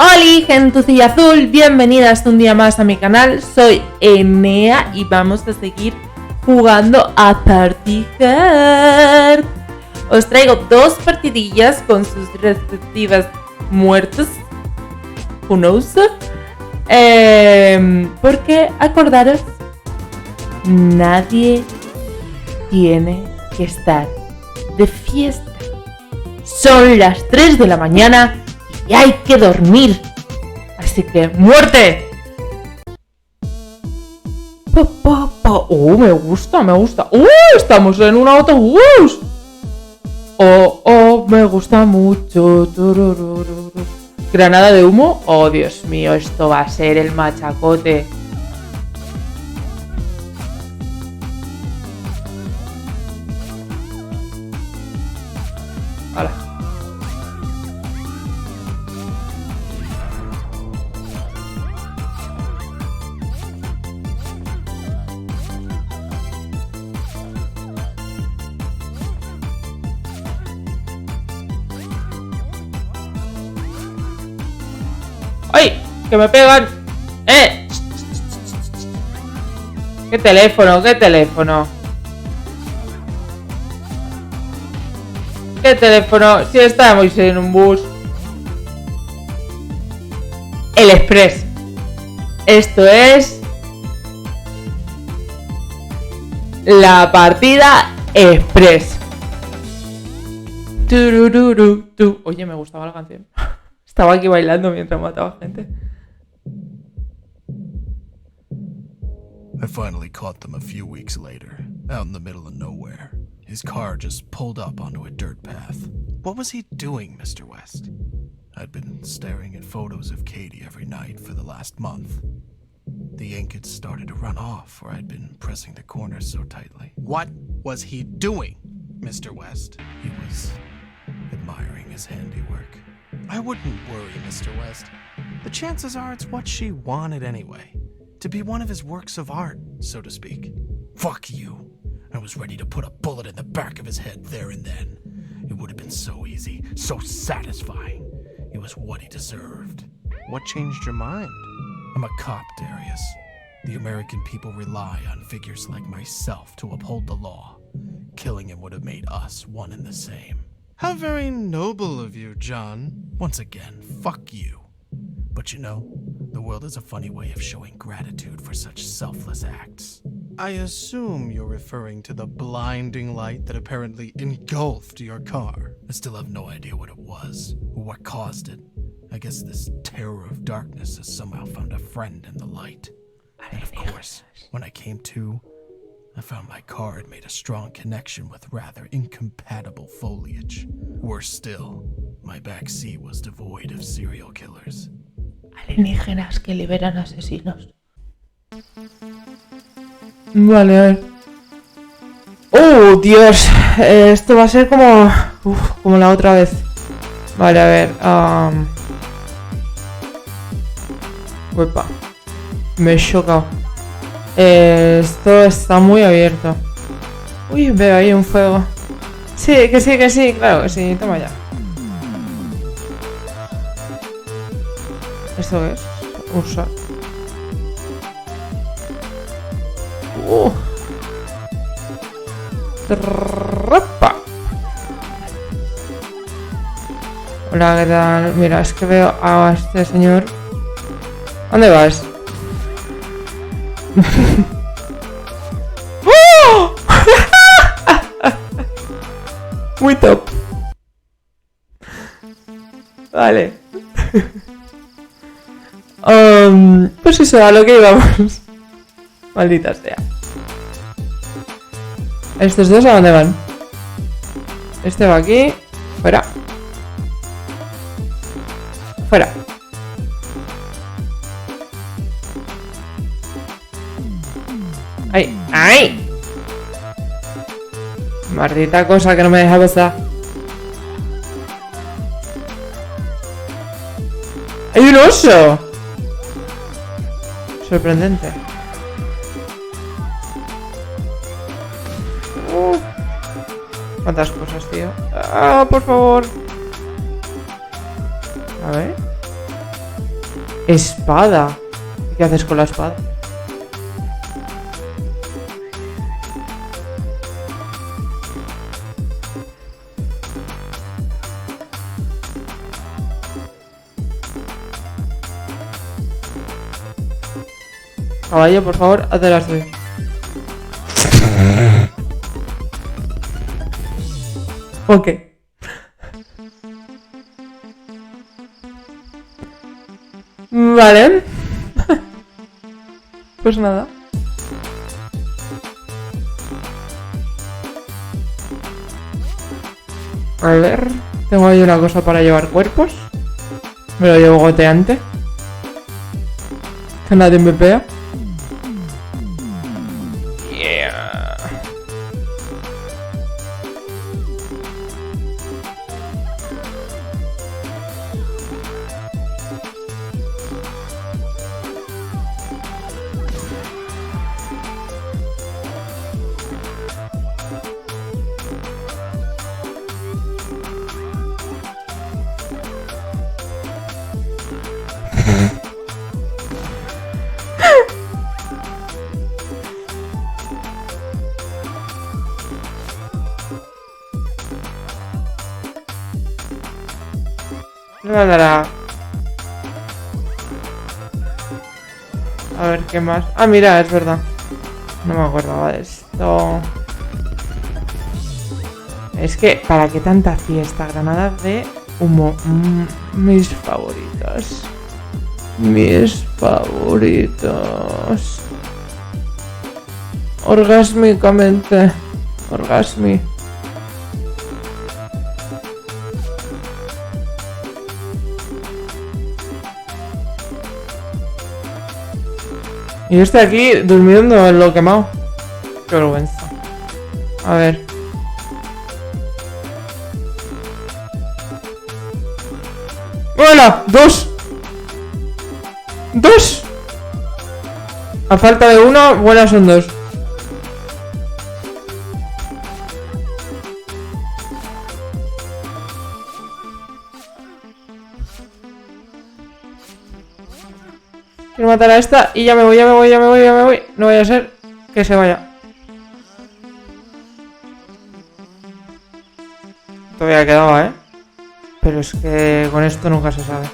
Hola, gentucilla azul, bienvenidas un día más a mi canal. Soy Enea y vamos a seguir jugando a Partijar. Os traigo dos partidillas con sus respectivas muertes. Who knows? Porque acordaros, nadie tiene que estar de fiesta. Son las 3 de la mañana y hay que dormir. Así que ¡muerte! Me gusta. Estamos en un autobús. Me gusta mucho. Granada de humo. Oh, Dios mío, esto va a ser el machacote. Hola. ¡Ay! ¡Que me pegan! ¿Qué teléfono? ¿Qué teléfono? Si estamos en un bus. El Express. Esto es la partida Express. Oye, me gustaba la canción. Estaba aquí bailando mientras mataba gente. I finally caught them a few weeks later, out in the middle of nowhere. His car just pulled up onto a dirt path. What was he doing, Mr. West? I'd been staring at photos of Katie every night for the last month. The ink had started to run off where I'd been pressing the corners so tightly. What was he doing, Mr. West? He was admiring his handiwork. I wouldn't worry, Mr. West. The chances are it's what she wanted anyway. To be one of his works of art, so to speak. Fuck you. I was ready to put a bullet in the back of his head there and then. It would have been so easy, so satisfying. It was what he deserved. What changed your mind? I'm a cop, Darius. The American people rely on figures like myself to uphold the law. Killing him would have made us one and the same. How very noble of you, John. Once again, fuck you. But you know, the world is a funny way of showing gratitude for such selfless acts. I assume you're referring to the blinding light that apparently engulfed your car. I still have no idea what it was, or what caused it. I guess this terror of darkness has somehow found a friend in the light. And of course, when I came to, I found my car had made a strong connection with rather incompatible foliage. Worse still, my back seat was devoid of serial killers. Alienígenas que liberan asesinos. Vale, a ver. ¡Oh, Dios! Esto va a ser como... como la otra vez. Vale, a ver. Uepa. Me he chocado. Esto está muy abierto. Uy, veo ahí un fuego. Sí, claro que sí. Toma ya. ¿Esto qué es? Usar. Hola, ¿qué tal? Mira, es que veo a este señor. ¿Dónde vas? ¡Oh! Muy top. Vale. Pues eso, a lo que íbamos. Maldita sea. ¿Estos dos a dónde van? Este va aquí. Fuera. Fuera. ¡Ay! ¡Ay! Maldita cosa que no me deja pasar. ¡Hay un oso! Sorprendente. ¿Cuántas cosas, tío? ¡Ah, por favor! A ver. Espada. ¿Qué haces con la espada? Caballo, por favor, hazte las doy. Ok. Vale. Pues nada. A ver. Tengo ahí una cosa para llevar cuerpos. Me lo llevo goteante. Que nadie me vea. A ver, ¿qué más? Ah, mira, es verdad. No me acordaba de esto. Es que, ¿para qué tanta fiesta? Granadas de humo. Mis favoritas. Mis favoritos. Orgásmicamente. Orgasmi. Y yo estoy aquí durmiendo en lo quemado. Qué vergüenza. A ver. ¡Hola! ¡Dos! ¡Dos! A falta de uno, buenas son dos. Quiero matar a esta y ya me voy. No vaya a ser que se vaya. Todavía quedaba, ¿eh? Pero es que con esto nunca se sabe.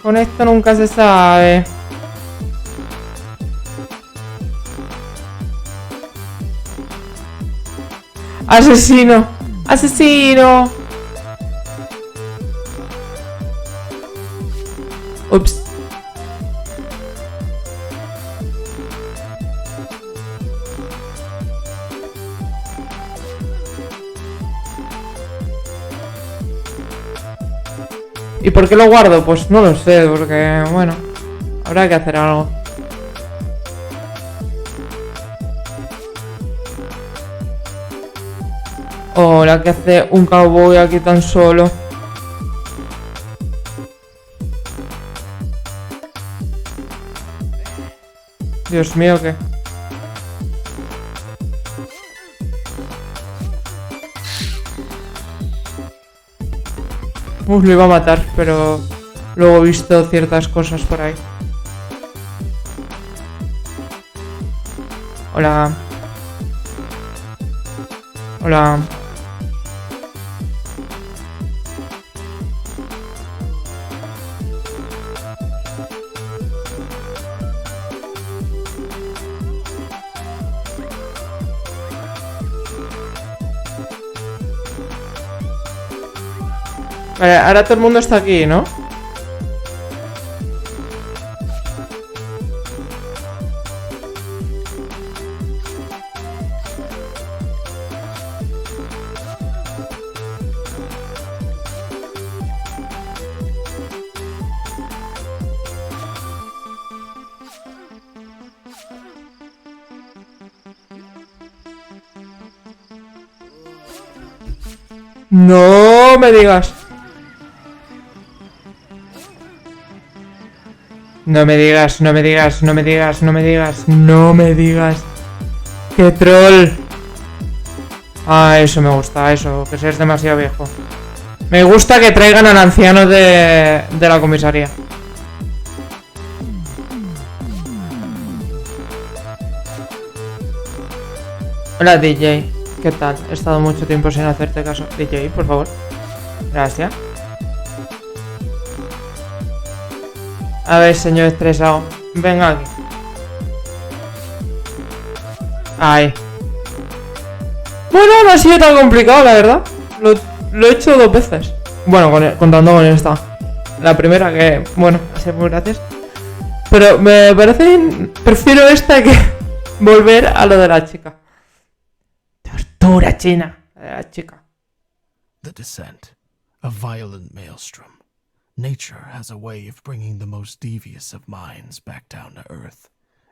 Con esto nunca se sabe. ¡Asesino! ¡Asesino! Ups. ¿Y por qué lo guardo? Pues no lo sé, porque, bueno, habrá que hacer algo. Hola, ¿qué hace un cowboy aquí tan solo? Dios mío, ¿qué? Lo iba a matar, pero luego he visto ciertas cosas por ahí. Hola. Hola. Vale, ahora todo el mundo está aquí, ¿no? No me digas. No me digas, no me digas, no me digas, no me digas, no me digas. ¡Qué troll! Ah, eso me gusta, eso, que seas demasiado viejo. Me gusta que traigan al anciano de la comisaría. Hola, DJ. ¿Qué tal? He estado mucho tiempo sin hacerte caso. DJ, por favor. Gracias. A ver, señor estresado. Venga aquí. Ay. Bueno, no ha sido tan complicado, la verdad. Lo he hecho 2 veces. Bueno, contando con esta. La primera que, bueno, ha sido muy gracias. Pero me parece... Prefiero esta que volver a lo de la chica. Tortura china. De la chica. The descent. A violent maelstrom. Nature has a way of bringing the most devious of minds back down to earth.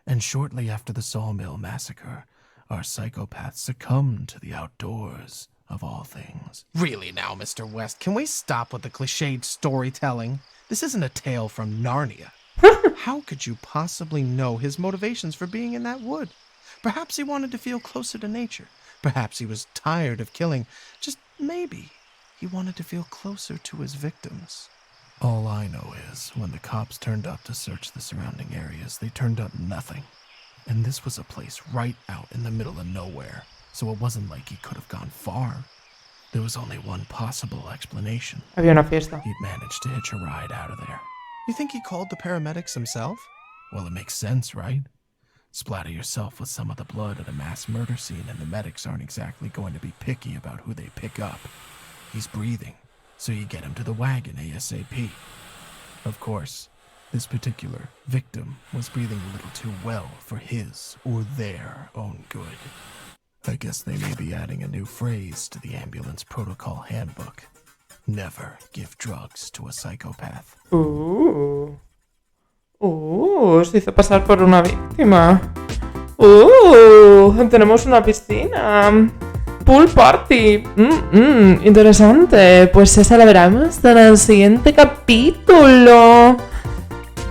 And shortly after the Sawmill Massacre, our psychopath succumbed to the outdoors, of all things. Really now, Mr. West, can we stop with the cliched storytelling? This isn't a tale from Narnia. How could you possibly know his motivations for being in that wood? Perhaps he wanted to feel closer to nature. Perhaps he was tired of killing. Just maybe he wanted to feel closer to his victims. All I know is, when the cops turned up to search the surrounding areas, they turned up nothing. And this was a place right out in the middle of nowhere, so it wasn't like he could have gone far. There was only one possible explanation. Había una fiesta. He'd managed to hitch a ride out of there. You think he called the paramedics himself? Well, it makes sense, right? Splatter yourself with some of the blood at a mass murder scene and the medics aren't exactly going to be picky about who they pick up. He's breathing, so you get him to the wagon ASAP. Of course, this particular victim was breathing a little too well for his or their own good. I guess they may be adding a new phrase to the ambulance protocol handbook. Never give drugs to a psychopath. Se hizo pasar por una víctima. Tenemos una piscina. Pool party. Interesante. Pues esa la veremos en el siguiente capítulo.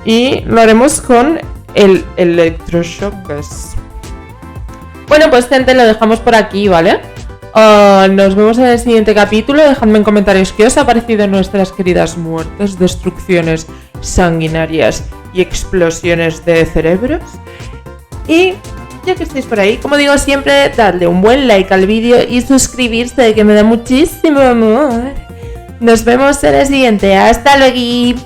Y lo haremos con el electroshocks. Bueno, pues gente, lo dejamos por aquí, ¿vale? Nos vemos en el siguiente capítulo. Dejadme en comentarios qué os ha parecido nuestras queridas muertes, destrucciones sanguinarias y explosiones de cerebros. Y ya que estáis por ahí, como digo siempre, dadle un buen like al vídeo y suscribirse, que me da muchísimo amor. Nos vemos en el siguiente. Hasta luego.